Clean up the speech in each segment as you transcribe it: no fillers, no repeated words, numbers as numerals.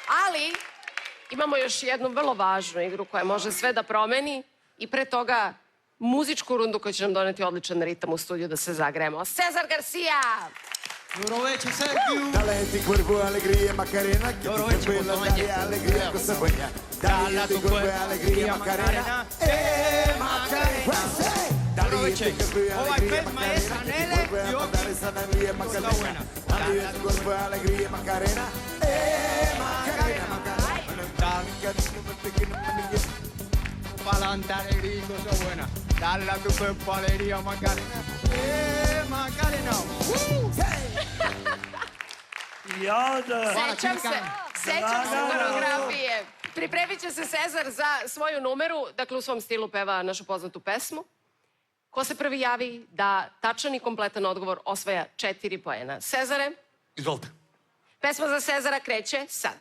Ali, imamo još jednu vrlo važnu igru koja može sve da promeni i pre toga muzičku rundu koja će nam doneti odličan ritam u studiju da se zagrejemo. Cezar Garcia! Dobro večer, Sergiju! Talenti, cuerpo, alegría, Macarena. Dobro večer, Dale alegría, cosa buena. Dale tu cuerpo, alegría, Macarena. Macarena. Dobro večer. Ova pesma je sa Nele i ovdje dosta buena. Dale tu cuerpo, alegría, Macarena. Macarena. Pa'lante, alegría, cosa buena. Dale a tu cuerpo, alegría, Macarena. Macarena. Sećam se koreografije. Pripremit će se Cezar za svoju numeru, dakle u svom stilu peva našu poznatu pesmu. Ko se prvi javi da tačan i kompletan odgovor osvaja 4 poena. Cezare, Izvolite. pesma za Cezara kreće sad.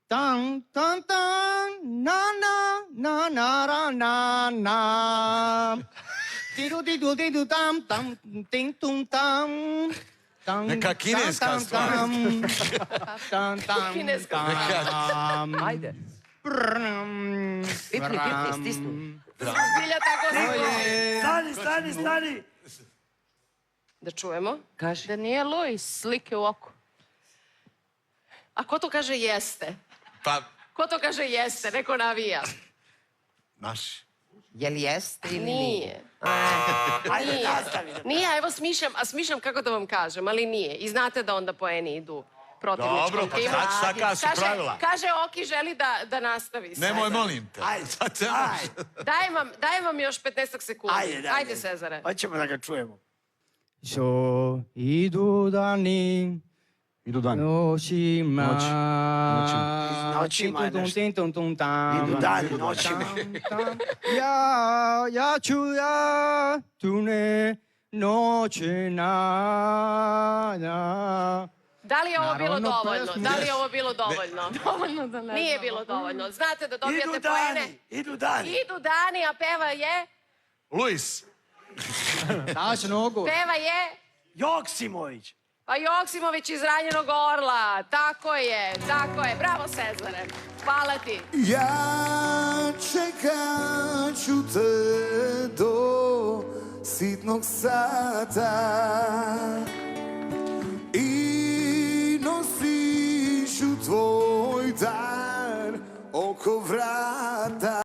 Tan, tan, tan, na, na, na, na, na, na. Tidu, tidu, tidu, tam, tam, ting, tum, tam. Neka kineska stvar. Kineska. Ajde. Pipni, stisni. Zbilja tako Stani. Da čujemo. Kaži. Da nije Luis, slike u oku. A ko to kaže jeste? Pa, Ko to kaže jeste? Neko navija. naši. Je li jeste ili nije? Nije. Nije, evo smišljam kako da vam kažem, ali nije. I znate da onda poeni idu protivničkom Dobro, pa timu. sad su pravila. Kaže Oki želi da nastavi. Nemoj, molim te. Dajem vam još 15 sekundi. Ajde, Cezare. Hoćemo da ga čujemo. So, idu dani, Idu dani. noćima. Noćima je nešto. Tin, tum, tum, tam. Idu dani, noćima. Ja ću tu ne noće na. Da li je ovo bilo Naravno, dovoljno? pesmu. Da li je ovo bilo dovoljno? Dovoljno da ne Nije znamo. bilo dovoljno. Znate da dobijate poene. Idu dani. Idu dani, a peva je... Luis. Daš nogu. Peva je... Joksimović. Pa Joksimović iz Ranjenog Orla. Tako je. Bravo, Cezare. Hvala ti. Ja čekat ću te do sitnog sata i nosit ću tvoj dar oko vrata.